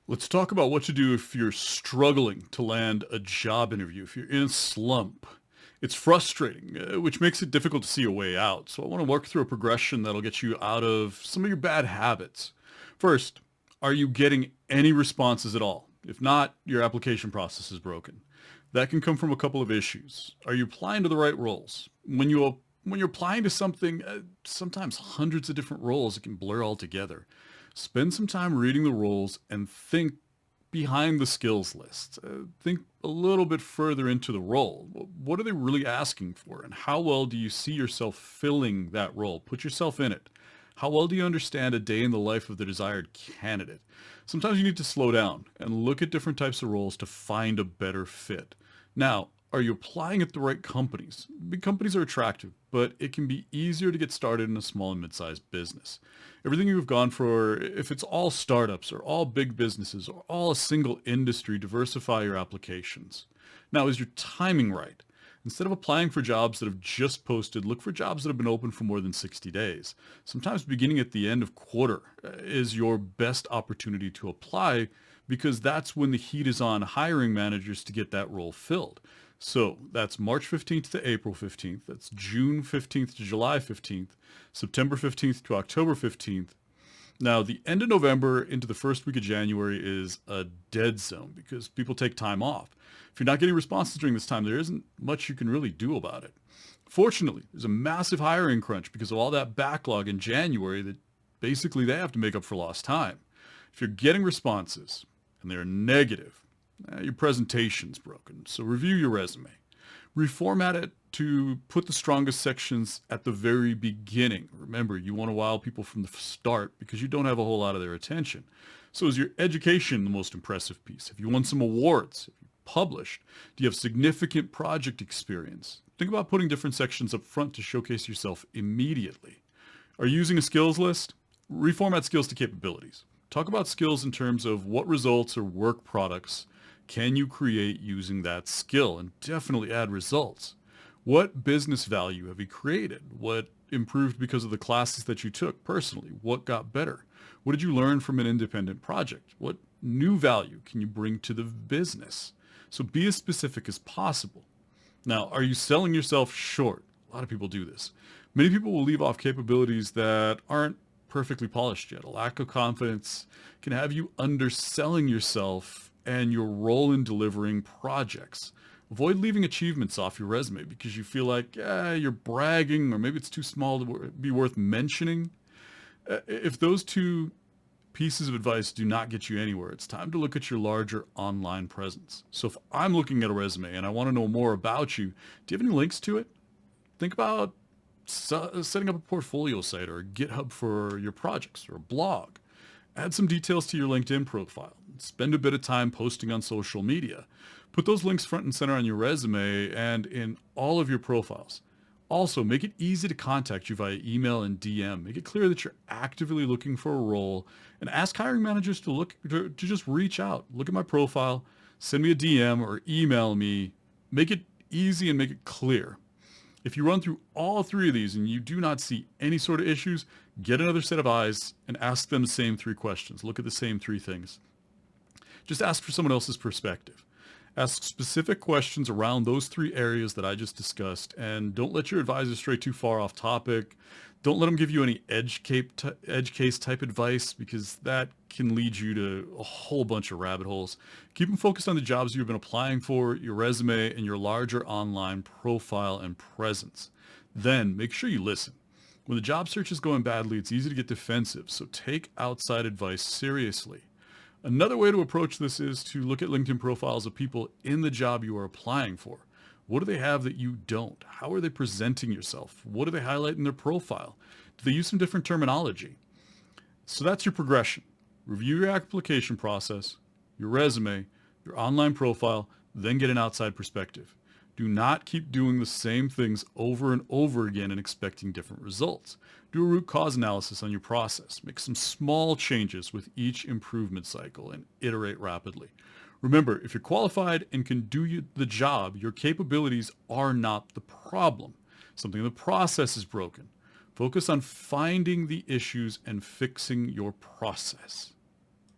Let's talk about what to do if you're struggling to land a job interview, if you're in a slump. It's frustrating, which makes it difficult to see a way out. So I want to work through a progression that'll get you out of some of your bad habits. First, are you getting any responses at all? If not, your application process is broken. That can come from a couple of issues. Are you applying to the right roles? When you're applying to something, sometimes hundreds of different roles, it can blur all together. Spend some time reading the roles and think behind the skills list. Think a little bit further into the role. What are they really asking for? And how well do you see yourself filling that role? Put yourself in it. How well do you understand a day in the life of the desired candidate? Sometimes you need to slow down and look at different types of roles to find a better fit. Now, are you applying at the right companies? Big companies are attractive, but it can be easier to get started in a small and mid-sized business. Everything you've gone for, if it's all startups or all big businesses or all a single industry, diversify your applications. Now, is your timing right? Instead of applying for jobs that have just posted, look for jobs that have been open for more than 60 days. Sometimes beginning at the end of quarter is your best opportunity to apply because that's when the heat is on hiring managers to get that role filled. So that's March 15th to April 15th. That's June 15th to July 15th, September 15th to October 15th. Now, the end of November into the first week of January is a dead zone because people take time off. If you're not getting responses during this time, there isn't much you can really do about it. Fortunately, there's a massive hiring crunch because of all that backlog in January that basically they have to make up for lost time. If you're getting responses and they're negative, your presentation's broken, so review your resume. Reformat it to put the strongest sections at the very beginning. Remember, you want to wow people from the start because you don't have a whole lot of their attention. So is your education the most impressive piece? Have you won some awards? Have you published? Do you have significant project experience? Think about putting different sections up front to showcase yourself immediately. Are you using a skills list? Reformat skills to capabilities. Talk about skills in terms of what results or work products can you create using that skill, and definitely add results. What business value have you created? What improved because of the classes that you took personally? What got better? What did you learn from an independent project? What new value can you bring to the business? So be as specific as possible. Now, are you selling yourself short? A lot of people do this. Many people will leave off capabilities that aren't perfectly polished yet. A lack of confidence can have you underselling yourself and your role in delivering projects. Avoid leaving achievements off your resume because you feel like you're bragging or maybe it's too small to be worth mentioning. If those two pieces of advice do not get you anywhere, it's time to look at your larger online presence. So if I'm looking at a resume and I want to know more about you, do you have any links to it? Think about setting up a portfolio site or a GitHub for your projects or a blog. Add some details to your LinkedIn profile. Spend a bit of time posting on social media. Put those links front and center on your resume and in all of your profiles. Also, make it easy to contact you via email and DM. Make it clear that you're actively looking for a role and ask hiring managers to just reach out. Look at my profile, send me a DM or email me. Make it easy and make it clear. If you run through all three of these and you do not see any sort of issues, get another set of eyes and ask them the same three questions. Look at the same three things. Just ask for someone else's perspective. Ask specific questions around those three areas that I just discussed, and don't let your advisor stray too far off topic. Don't let them give you any edge case type advice because that can lead you to a whole bunch of rabbit holes. Keep them focused on the jobs you've been applying for, your resume, and your larger online profile and presence. Then make sure you listen. When the job search is going badly, it's easy to get defensive, so take outside advice seriously. Another way to approach this is to look at LinkedIn profiles of people in the job you are applying for. What do they have that you don't? How are they presenting yourself? What do they highlight in their profile? Do they use some different terminology? So that's your progression. Review your application process, your resume, your online profile, then get an outside perspective. Do not keep doing the same things over and over again and expecting different results. Do a root cause analysis on your process. Make some small changes with each improvement cycle and iterate rapidly. Remember, if you're qualified and can do the job, your capabilities are not the problem. Something in the process is broken. Focus on finding the issues and fixing your process.